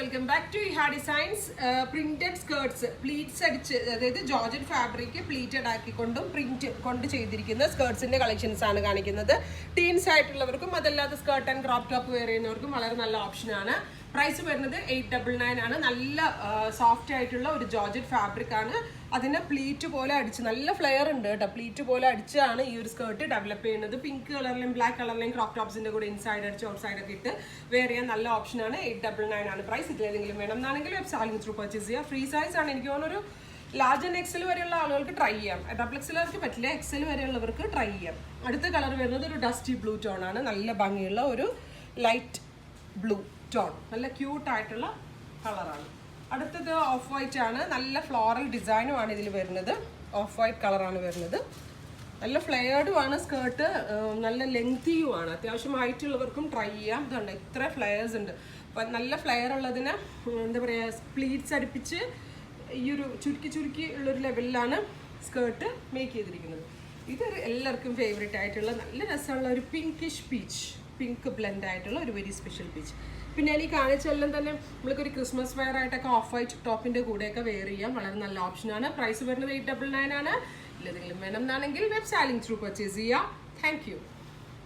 Welcome back to Iha designs. Printed skirts, pleats അടിച്ച്, അതായത് georgette fabric pleated ആക്കിക്കൊണ്ടും print കൊണ്ട് ചെയ്തിരിക്കുന്ന സ്കേർട്സിന്റെ കളക്ഷൻസ് ആണ് കാണിക്കുന്നത്. ടീൻസ് ആയിട്ടുള്ളവർക്കും അതല്ലാതെ skirt and crop top wear ചെയ്യുന്നവർക്കും വളരെ നല്ല ഓപ്ഷനാണ്. പ്രൈസ് വരുന്നത് 899 ആണ്. നല്ല സോഫ്റ്റ് ആയിട്ടുള്ള ഒരു ജോർജറ്റ് ഫാബ്രിക് ആണ്. അതിനെ പ്ലീറ്റ് പോലെ അടിച്ച്, നല്ല ഫ്ലെയർ ഉണ്ട് കേട്ടോ, പ്ലീറ്റ് പോലെ അടിച്ചാണ് ഈ ഒരു സ്കേർട്ട് ഡെവലപ്പ് ചെയ്യുന്നത്. പിങ്ക് കളറിലെയും ബ്ലാക്ക് കളറിലെയും ക്രോപ്പ് ടോപ്സിന്റെ കൂടെ ഇൻസൈഡ് അടിച്ച് ഔട്ട് സൈഡ് ഒക്കെ ഇട്ട് വെയർ ചെയ്യാൻ നല്ല ഓപ്ഷനാണ്. 899 ആണ് പ്രൈസ്. ഇതിലേതെങ്കിലും വേണം എന്നാണെങ്കിൽ വെബ്സൈറ്റിൽ ത്രൂ പർച്ചേസ് ചെയ്യുക. ഫ്രീ സൈസ് ആണ്. എനിക്ക് തോന്നുന്നു ഒരു ലാർജ് ആൻഡ് എക്സൽ വരെയുള്ള ആളുകൾക്ക് ട്രൈ ചെയ്യാം. ഡബിൾ എക്സലുകാർക്ക് പറ്റില്ല, എക്സൽ വരെയുള്ളവർക്ക് ട്രൈ ചെയ്യാം. അടുത്ത കളർ വരുന്നത് ഒരു ഡസ്റ്റി ബ്ലൂ ടോൺ ആണ്. നല്ല ഭംഗിയുള്ള ഒരു ലൈറ്റ് ബ്ലൂ ടോൺ, നല്ല ക്യൂട്ട് ആയിട്ടുള്ള കളറാണ്. അടുത്തത് ഓഫ് വൈറ്റ് ആണ്. നല്ല ഫ്ലോറൽ ഡിസൈനും ആണ് ഇതിൽ വരുന്നത്. ഓഫ് വൈറ്റ് കളറാണ് വരുന്നത്. നല്ല ഫ്ലെയർഡും ആണ് സ്കേർട്ട്, നല്ല ലെങ്തിയും ആണ്. അത്യാവശ്യം ഹൈറ്റുള്ളവർക്കും ട്രൈ ചെയ്യാം. ഇതുണ്ട്, ഇത്ര ഫ്ലെയേഴ്സ് ഉണ്ട്. അപ്പം നല്ല ഫ്ലെയർ ഉള്ളതിന് എന്താ പറയുക, പ്ലീറ്റ്സ് അടുപ്പിച്ച് ഈ ഒരു ചുരുക്കി ഉള്ളൊരു ലെവലിലാണ് സ്കേർട്ട് മേക്ക് ചെയ്തിരിക്കുന്നത്. ഇതൊരു എല്ലാവർക്കും ഫേവറേറ്റ് ആയിട്ടുള്ള നല്ല രസമുള്ള ഒരു പിങ്കിഷ് പീച്ച്, പിങ്ക് ബ്ലെൻഡ് ആയിട്ടുള്ള ഒരു വെരി സ്പെഷ്യൽ പീച്ച്. പിന്നെ ഈ കാണിച്ചെല്ലാം തന്നെ നമ്മൾക്കൊരു ക്രിസ്മസ് വെയർ ആയിട്ടൊക്കെ ഓഫ് വൈറ്റ് ടോപ്പിൻ്റെ കൂടെയൊക്കെ വെയർ ചെയ്യാം. വളരെ നല്ല ഓപ്ഷനാണ്. പ്രൈസ് വരുന്നത് 899 ആണ്. ഇല്ലെന്തെങ്കിലും വേണം എന്നാണെങ്കിൽ വെബ് സാലിംഗ് ത്രൂ പർച്ചേസ് ചെയ്യാം. Thank you.